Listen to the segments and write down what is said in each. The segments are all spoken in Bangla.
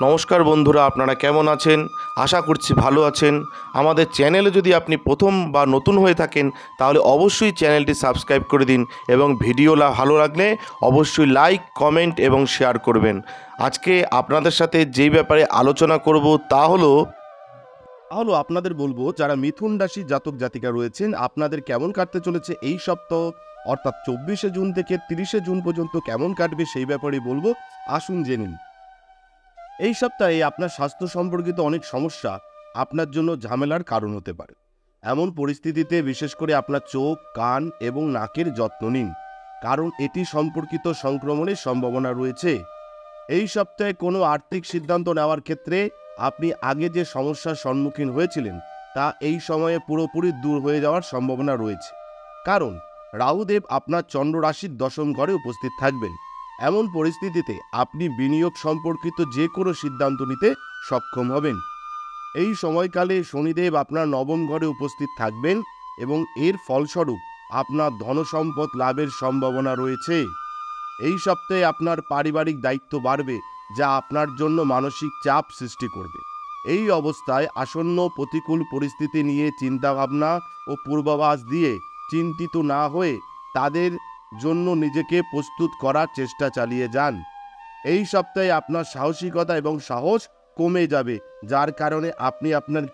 নমস্কার বন্ধুরা, আপনারা কেমন আছেন? আশা করছি ভালো আছেন। আমাদের চ্যানেলে যদি আপনি প্রথম বা নতুন হয়ে থাকেন তাহলে অবশ্যই চ্যানেলটি সাবস্ক্রাইব করে দিন এবং ভিডিও ভালো লাগলে অবশ্যই লাইক, কমেন্ট এবং শেয়ার করবেন। আজকে আপনাদের সাথে যেই ব্যাপারে আলোচনা করব তা হলো আপনাদের বলবো যারা মিথুন রাশি জাতক জাতিকা রয়েছেন আপনাদের কেমন কাটতে চলেছে এই সপ্তাহ, অর্থাৎ 24শে জুন থেকে 30শে জুন পর্যন্ত কেমন কাটবে সেই ব্যাপারে বলবো। আসুন জেনে নিন। এই সপ্তাহে আপনার স্বাস্থ্য সম্পর্কিত অনেক সমস্যা আপনার জন্য ঝামেলার কারণ হতে পারে। এমন পরিস্থিতিতে বিশেষ করে আপনার চোখ, কান এবং নাকের যত্ন নিন, কারণ এটি সম্পর্কিত সংক্রমণের সম্ভাবনা রয়েছে। এই সপ্তাহে কোনো আর্থিক সিদ্ধান্ত নেওয়ার ক্ষেত্রে আপনি আগে যে সমস্যার সম্মুখীন হয়েছিলেন তা এই সময়ে পুরোপুরি দূর হয়ে যাওয়ার সম্ভাবনা রয়েছে, কারণ রাহুদেব আপনার চন্দ্র রাশির দশম ঘরে উপস্থিত থাকবেন। এমন পরিস্থিতিতে আপনি বিনিয়োগ সম্পর্কিত যে কোনো সিদ্ধান্ত নিতে সক্ষম হবেন। এই সময়কালে শনিদেব আপনার নবম ঘরে উপস্থিত থাকবেন এবং এর ফলস্বরূপ আপনার ধনসম্পদ লাভের সম্ভাবনা রয়েছে। এই সপ্তাহে আপনার পারিবারিক দায়িত্ব বাড়বে, যা আপনার জন্য মানসিক চাপ সৃষ্টি করবে। এই অবস্থায় আসন্ন প্রতিকূল পরিস্থিতি নিয়ে চিন্তাভাবনা ও পূর্বাভাস দিয়ে চিন্তিত না হয়ে তাদের জন্য নিজেকে প্রস্তুত করার চেষ্টা চালিয়ে যান। এই সপ্তাহে আপনার সাহসিকতা এবং সাহস কমে যাবে, যার কারণে আপনি আপনার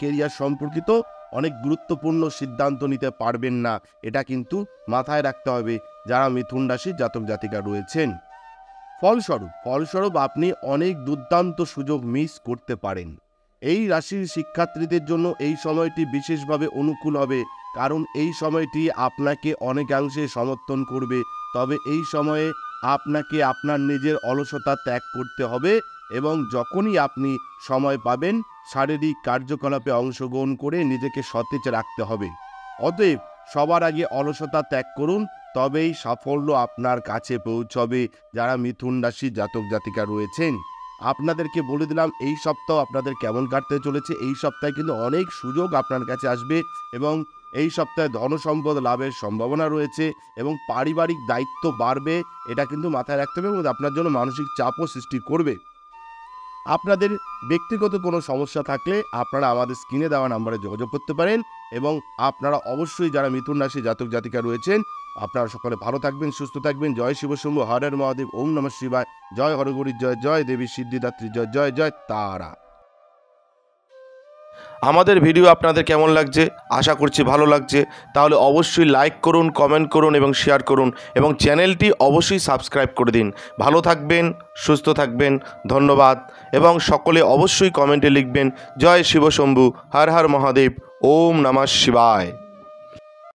কেরিয়ার সম্পর্কিত অনেক গুরুত্বপূর্ণ সিদ্ধান্ত নিতে পারবেন না। এটা কিন্তু মাথায় রাখতে হবে যারা মিথুন রাশির জাতক জাতিকা রয়েছেন। ফলস্বরূপ আপনি অনেক দুর্দান্ত সুযোগ মিস করতে পারেন। এই রাশির শিক্ষার্থীদের জন্য এই সময়টি বিশেষভাবে অনুকূল হবে, কারণ এই সময়টি আপনাকে অনেকাংশে সমর্থন করবে। তবে এই সময়ে আপনাকে আপনার নিজের অলসতা ত্যাগ করতে হবে এবং যখনই আপনি সময় পাবেন শারীরিক কার্যকলাপে অংশগ্রহণ করে নিজেকে সতেজ রাখতে হবে। অতএব সবার আগে অলসতা ত্যাগ করুন, তবেই সাফল্য আপনার কাছে পৌঁছবে। যারা মিথুন রাশি জাতক জাতিকা রয়েছেন আপনাদেরকে বলে দিলাম এই সপ্তাহ আপনাদের কেমন কাটতে চলেছে। এই সপ্তাহে কিন্তু অনেক সুযোগ আপনার কাছে আসবে এবং এই সপ্তাহে ধনসম্পদ লাভের সম্ভাবনা রয়েছে এবং পারিবারিক দায়িত্ব বাড়বে। এটা কিন্তু মাথায় রাখতে হবে এবং আপনার জন্য মানসিক চাপও সৃষ্টি করবে। আপনাদের ব্যক্তিগত কোনো সমস্যা থাকলে আপনারা আমাদের স্ক্রিনে দেওয়া নম্বরে যোগাযোগ করতে পারেন এবং আপনারা অবশ্যই যারা মিথুন রাশি জাতক জাতিকা রয়েছেন আপনারা সকলে ভালো থাকবেন, সুস্থ থাকবেন। জয় শিব শম্ভু, হর হর মহাদেব, ওম নমঃ শিবায়, জয় হরগৌরী, জয় জয় দেবী সিদ্ধিদাত্রী, জয় জয় জয় তারা। আমাদের ভিডিও আপনাদের কেমন লাগছে? আশা করছি ভালো লাগছে। তাহলে অবশ্যই লাইক করুন, কমেন্ট করুন এবং শেয়ার করুন এবং চ্যানেলটি অবশ্যই সাবস্ক্রাইব করে দিন। ভালো থাকবেন, সুস্থ থাকবেন, ধন্যবাদ। এবং সকলে অবশ্যই কমেন্টে লিখবেন জয় শিব শম্ভু, হর হর মহাদেব, ওম নমঃ শিবায়।